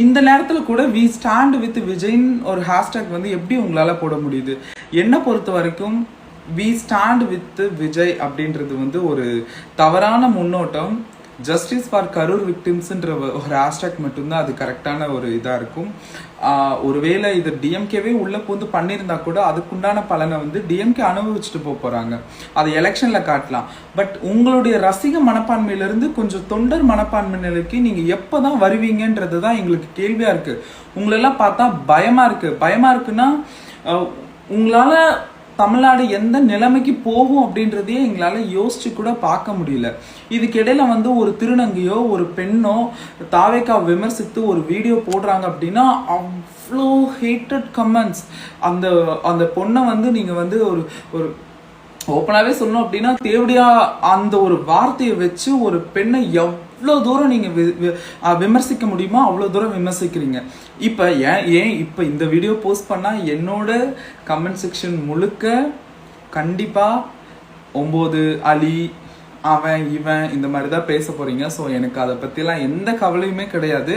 இந்த நேரத்தில் கூட வி ஸ்டாண்ட் வித் விஜயின் ஒரு ஹேஷ்டேக் வந்து எப்படி உங்களால் போட முடியுது? என்னை பொறுத்த வரைக்கும் வி ஸ்டாண்ட் வித் விஜய் அப்படின்றது வந்து ஒரு தவறான முன்னோட்டம். ஜஸ்டிஸ் ஃபார் கரூர் விக்டிம்ஸ்ன்ற ஒரு ஹேஷ்டேக் மட்டும்தான் அது கரெக்டான ஒரு இதாக இருக்கும். ஒருவேளை இது டிஎம்கேவே உள்ள பூந்து பண்ணியிருந்தா கூட அதுக்குண்டான பலனை வந்து டிஎம்கே அனுபவிச்சுட்டு போகிறாங்க. அதை எலெக்ஷனில் காட்டலாம். பட் உங்களுடைய ரசிக மனப்பான்மையிலிருந்து கொஞ்சம் தொண்டர் மனப்பான்மை நிலைக்கு நீங்கள் எப்போ தான் வருவீங்கன்றது தான் எங்களுக்கு கேள்வியாக இருக்குது. உங்களெல்லாம் பார்த்தா பயமாக இருக்குன்னா உங்களால் தமிழ்நாடு எந்த நிலைமைக்கு போகும் அப்படின்றதையே எங்களால் யோசிச்சு கூட பார்க்க முடியல. இதுக்கிடையில வந்து ஒரு திருநங்கையோ ஒரு பெண்ணோ தாவேக்கா விமர்சித்து ஒரு வீடியோ போடுறாங்க அப்படின்னா அவ்வளோ ஹேட்டட் கமெண்ட்ஸ். அந்த பொண்ணை வந்து நீங்கள் வந்து ஒரு ஓப்பனாகவே சொல்லணும் அப்படின்னா தேவடியா அந்த ஒரு வார்த்தையை வச்சு ஒரு பெண்ணை எவ்வளோ தூரம் நீங்கள் விமர்சிக்க முடியுமோ அவ்வளோ தூரம் விமர்சிக்கிறீங்க. இப்போ ஏன் இப்போ இந்த வீடியோ போஸ்ட் பண்ணால் என்னோட கமெண்ட் செக்ஷன் முழுக்க கண்டிப்பாக 9 அலி அவன் இவன் இந்த மாதிரி தான் பேச போகிறீங்க. ஸோ எனக்கு அதை பற்றிலாம் எந்த கவலையுமே கிடையாது.